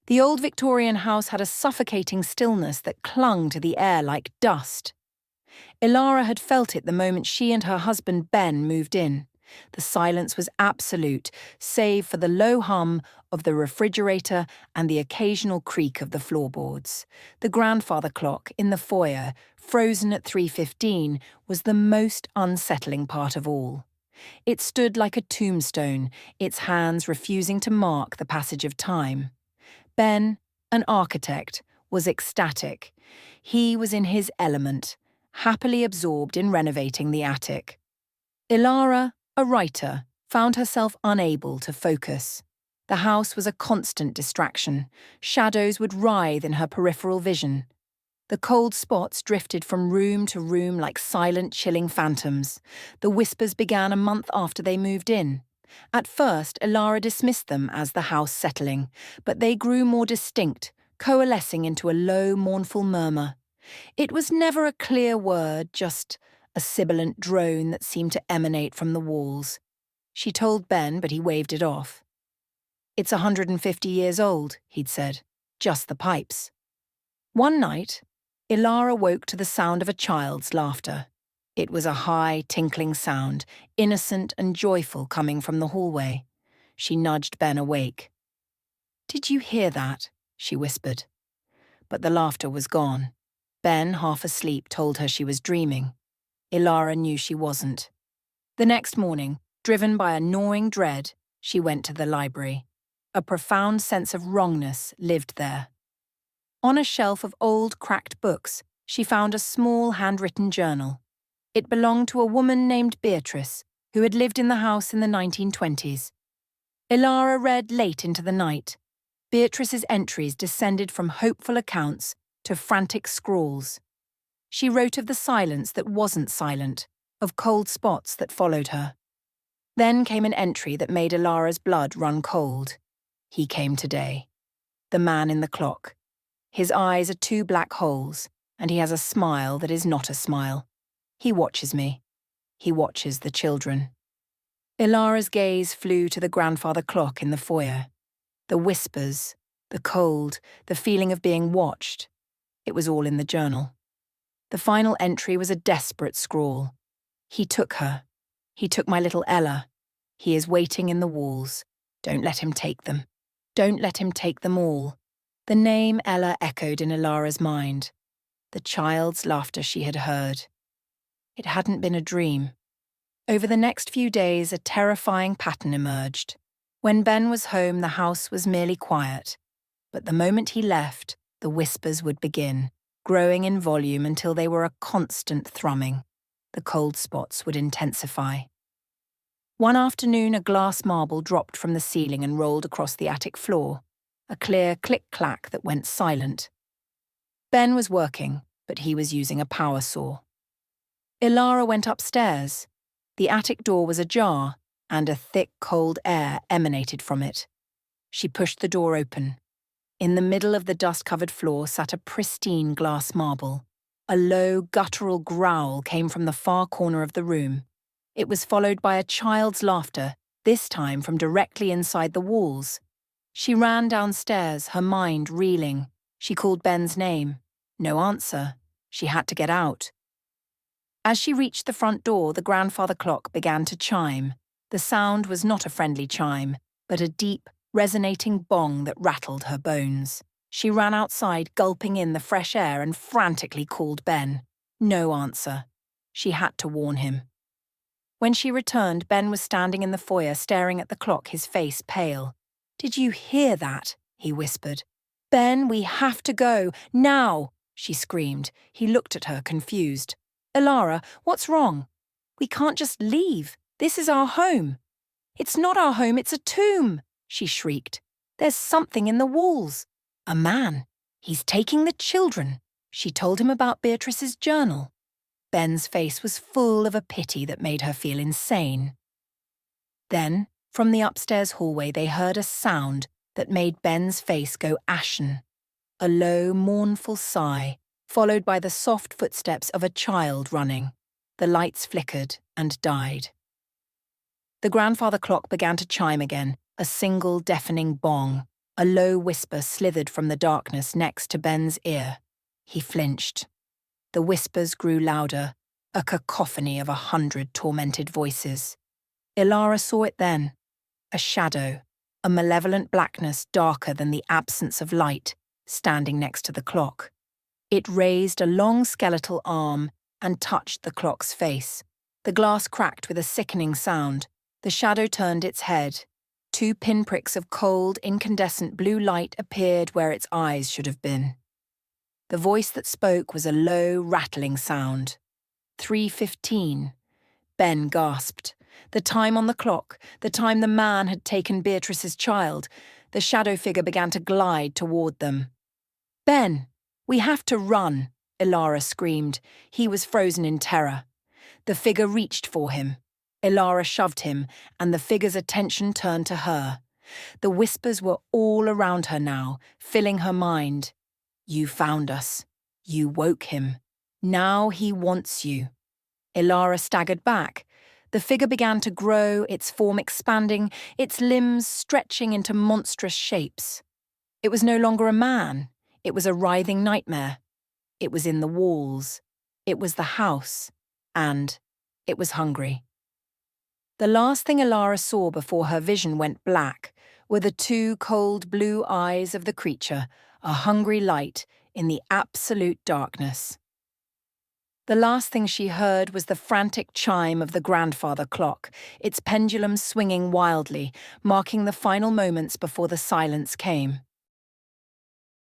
The old Victorian house had a suffocating stillness that clung to the air like dust. Elara had felt it the moment she and her husband Ben moved in. The silence was absolute, save for the low hum of the refrigerator and the occasional creak of the floorboards. The grandfather clock in the foyer, frozen at 3:15, was the most unsettling part of all. It stood like a tombstone, its hands refusing to mark the passage of time. Ben, an architect, was ecstatic. He was in his element, happily absorbed in renovating the attic. Elara, a writer, found herself unable to focus. The house was a constant distraction. Shadows would writhe in her peripheral vision. The cold spots drifted from room to room like silent, chilling phantoms. The whispers began a month after they moved in. At first, Elara dismissed them as the house settling, but they grew more distinct, coalescing into a low, mournful murmur. It was never a clear word, just a sibilant drone that seemed to emanate from the walls. She told Ben, but he waved it off. "It's 150 years old," he'd said. "Just the pipes." One night, Elara woke to the sound of a child's laughter. It was a high, tinkling sound, innocent and joyful, coming from the hallway. She nudged Ben awake. "Did you hear that?" she whispered. But the laughter was gone. Ben, half asleep, told her she was dreaming. Elara knew she wasn't. The next morning, driven by a gnawing dread, she went to the library. A profound sense of wrongness lived there. On a shelf of old, cracked books, she found a small handwritten journal. It belonged to a woman named Beatrice, who had lived in the house in the 1920s. Elara read late into the night. Beatrice's entries descended from hopeful accounts to frantic scrawls. She wrote of the silence that wasn't silent, of cold spots that followed her. Then came an entry that made Elara's blood run cold. He came today. The man in the clock. His eyes are two black holes, and he has a smile that is not a smile. He watches me. He watches the children. Elara's gaze flew to the grandfather clock in the foyer. The whispers, the cold, the feeling of being watched. It was all in the journal. The final entry was a desperate scrawl. "He took her. He took my little Ella. He is waiting in the walls. Don't let him take them. Don't let him take them all." The name Ella echoed in Elara's mind. The child's laughter she had heard. It hadn't been a dream. Over the next few days, a terrifying pattern emerged. When Ben was home, the house was merely quiet. But the moment he left, the whispers would begin, growing in volume until they were a constant thrumming. The cold spots would intensify. One afternoon, a glass marble dropped from the ceiling and rolled across the attic floor, a clear click-clack that went silent. Ben was working, but he was using a power saw. Elara went upstairs. The attic door was ajar, and a thick, cold air emanated from it. She pushed the door open. In the middle of the dust-covered floor sat a pristine glass marble. A low, guttural growl came from the far corner of the room. It was followed by a child's laughter, this time from directly inside the walls. She ran downstairs, her mind reeling. She called Ben's name. No answer. She had to get out. As she reached the front door, the grandfather clock began to chime. The sound was not a friendly chime, but a deep, resonating bong that rattled her bones. She ran outside, gulping in the fresh air, and frantically called Ben. No answer. She had to warn him. When she returned, Ben was standing in the foyer, staring at the clock, his face pale. "Did you hear that?" he whispered. "Ben, we have to go. Now!" she screamed. He looked at her, confused. "Elara, what's wrong? We can't just leave. This is our home." "It's not our home, it's a tomb," she shrieked. "There's something in the walls. A man. He's taking the children." She told him about Beatrice's journal. Ben's face was full of a pity that made her feel insane. Then, from the upstairs hallway, they heard a sound that made Ben's face go ashen. A low, mournful sigh, followed by the soft footsteps of a child running. The lights flickered and died. The grandfather clock began to chime again, a single deafening bong. A low whisper slithered from the darkness next to Ben's ear. He flinched. The whispers grew louder, a cacophony of 100 tormented voices. Elara saw it then. A shadow, a malevolent blackness darker than the absence of light, standing next to the clock. It raised a long skeletal arm and touched the clock's face. The glass cracked with a sickening sound. The shadow turned its head. 2 pinpricks of cold, incandescent blue light appeared where its eyes should have been. The voice that spoke was a low, rattling sound. 3:15. Ben gasped. The time on the clock, the time the man had taken Beatrice's child. The shadow figure began to glide toward them. "Ben, we have to run," Elara screamed. He was frozen in terror. The figure reached for him. Elara shoved him, and the figure's attention turned to her. The whispers were all around her now, filling her mind. "You found us. You woke him. Now he wants you." Elara staggered back. The figure began to grow, its form expanding, its limbs stretching into monstrous shapes. It was no longer a man. It was a writhing nightmare. It was in the walls. It was the house. And it was hungry. The last thing Elara saw before her vision went black were the 2 cold blue eyes of the creature, a hungry light in the absolute darkness. The last thing she heard was the frantic chime of the grandfather clock, its pendulum swinging wildly, marking the final moments before the silence came.